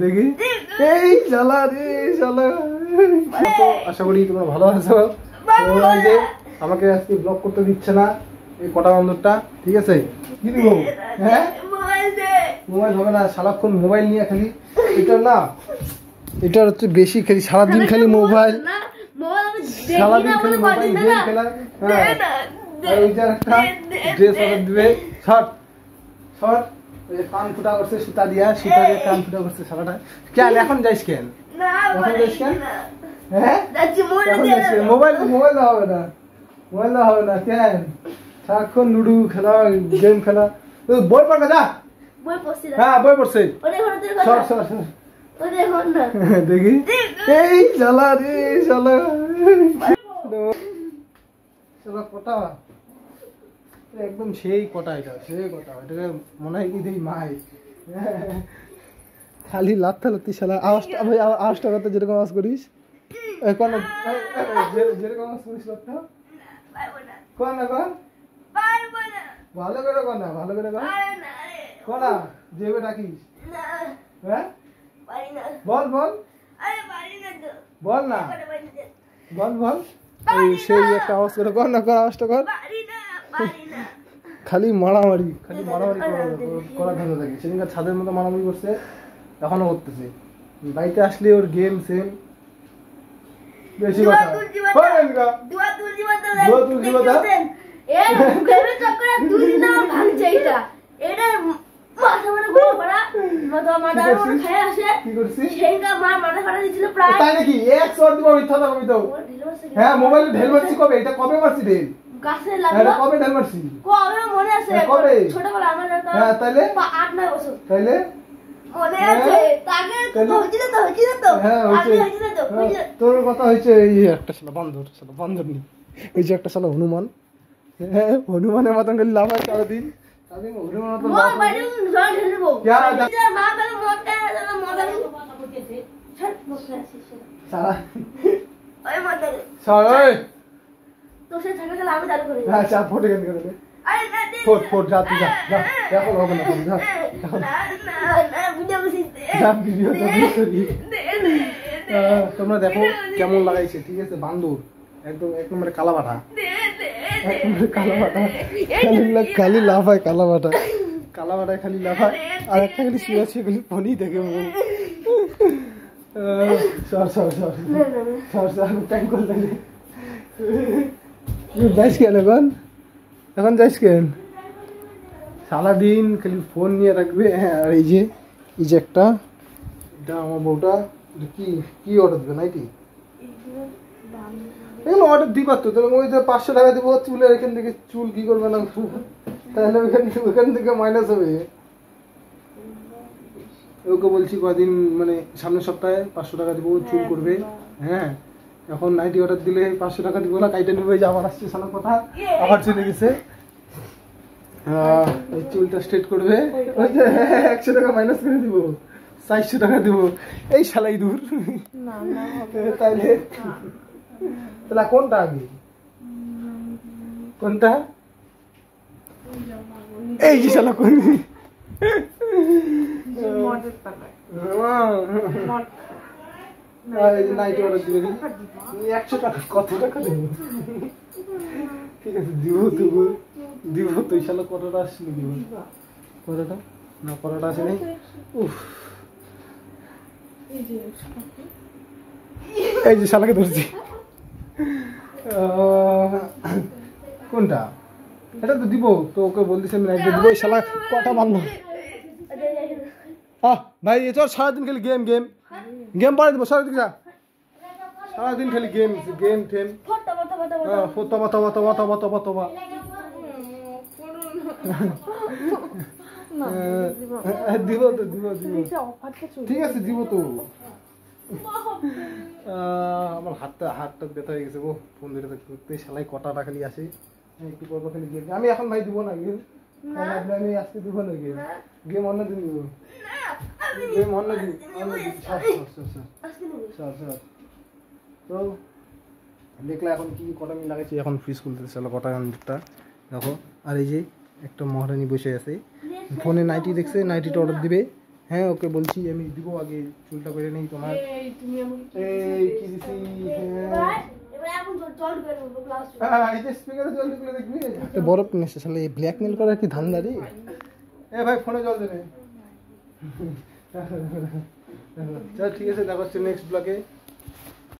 দেখি এই শালা রে শালা। তো আশা করি তোমরা ভালো আছো। যে আমাকে আজকে ব্লগ করতে দিচ্ছে না এই কটা বন্ধুরটা, ঠিক আছে? কি দিব? হ্যাঁ মোবাইল হবে না, সারাক্ষণ মোবাইল নিয়ে খালি। এটা না, এটা হচ্ছে বেশি খালি সারাদিন খালি মোবাইল, সারাদিন খালি মোবাইল গেম খেলা। হ্যাঁ আর ওইটার একটা ড্রেস অর্ডার দিবে। শর্ট শর্ট কান ফুটা করছে সুতা দিয়া, সুতা দিয়ে কান ফুটা করছে সারাটা। কেন এখন যাইস কেন? এখন যাইস কেন? হ্যাঁ মোবাইল মোবাইল দেওয়া হবে না, মোবাইল দেওয়া হবে না। কেন সারাক্ষণ লুডু খেলা, গেম খেলা। বই পড়বে যা। হ্যাঁ বই পড়ছে। সর সর সর দেখি এই শালা রে শালা। কটা একদম সেই কটা, এটা সেই কটা। এটাকে মনে হয় কি দেখি মাই খালি লাত্তা লাত্তি শালা। আওয়াজটা ভাই, আওয়াজটা করতে যেরকম আওয়াজ করিস কোন যেরকম আওয়াজ করিস করতে কোন না কোন ভালো করে কোন না, ভালো করে কোন কোনা যেভাবে ডাকিস। হ্যাঁ বল বল বল না, বল বল সেই একটা আওয়াজ করে কর না, কর আওয়াজটা কর। খালি মারামারি, খালি মারামারি করা ধরে থাকে। সেদিনকার ছাদের মতো মারামারি করছে, এখনো করতেছে। বাড়িতে আসলে ওর গেম সেম বেশি কথা। হ্যাঁ মোবাইল ঢেল মারছি কবে? এটা কবে মারছি ঢেল? কবে ঢেল মারছি? মনে আছে ছোটবেলা আমার। হ্যাঁ তাইলে 8-9 বছর তাইলে তোর কথা হয়েছে এই একটা শালা বান্দর, শালা বান্দর নি এই যে একটা শালা হনুমান। হ্যাঁ হনুমানের মতন করে লাভ হয় সারাদিন। হনুমান মতন তোমরা দেখো কেমন লাগাইছে, ঠিক আছে? বান্দর একদম এক নম্বরে কালাবাটা, এক নম্বরে কালাবাটা। খালি লাভ হয় কালাবাটা, কালাবাটায় খালি লাভ হয়। আর একটা খালি শুয়ে আছে খালি ফোনই দেখে। সর সর সর সর সর ট্যাঙ্ক করতে যাইস কেন এখন? এখন যাইস কেন? সারাদিন খালি ফোন নিয়ে রাখবে। হ্যাঁ আর এই যে একটা, এটা আমার বউটা কি কি অর্ডার দেবে নাইটি? এগুলো অর্ডার দিই পারতো, তাহলে ওই যে 500 টাকা দেবো চুলের এখান থেকে। চুল কি করবে না তাহলে ওইখান থেকে মাইনাস হবে। ওকে বলছি কদিন মানে সামনের সপ্তাহে 500 টাকা দেবো, চুল করবে। হ্যাঁ এখন নাইটি অর্ডার দিলে 500 টাকা দিব না, কাইটা নেবে। যে আবার আসছে সালার কথা, আবার চলে গেছে। এই চুলটা স্ট্রেট করবে, ওই যে 100 টাকা মাইনাস করে দিব, 400 টাকা দেবো। এই শালাই দূর তাইলে তাহলে কোনটা আগে? কোনটা? এই যে শালা কোন নাইটি অর্ডার দিবে 100 টাকা। কত টাকা দেবো? ঠিক আছে দিব, দেবো দিব। তুই শালা কতটা আসছিল দিব? কতটা না কতটা আসে নাই? উফ এই যে শালাকে ধরছি। কোনটা? এটা তো দিব তো, ওকে বলতেছি আমি নাইটি দিব। শালা কটা বান্ধব ভাই এ তোর সারাদিন খালি গেম গেম গেম পাড়ে দিব। সারাদিন যা, সারাদিন খালি গেম গেম টেম। তবা তবা তবা তবা তবা তবা দিব তো, দিব দিব ঠিক আছে দিব তো। আমার হাতটা ব্যথা হয়ে গেছে গো ফোন ধরে করতে। শালাই কটাটা খালি আসে একটু পর খালি গেম। আমি এখন ভাই দিব না গেম, আমি আজকে দিব না গেম। গেম অন্য দিন দিব, গেম অন্য দিন। তো দেখলে এখন কি কটা মিনিট লাগাচ্ছি। এখন ফ্রিজ খুলতে চলো কটা মিনিটটা দেখো। আর এই যে একটা মহারানী বসে আছে, ফোনে নাইটি দেখছে, নাইটিটা অর্ডার দিবে। হ্যাঁ ওকে বলছি আমি দিব, আগে চুলটা করে নেই তোমার। এই কি দিছি, বরফ কিনে এসে শালা এই ব্ল্যাকমেল করার কি ধান্দা রে? এ ভাই ফোনে জল দে রে। চল ঠিক আছে, দেখা হচ্ছে নেক্সট ব্লগে।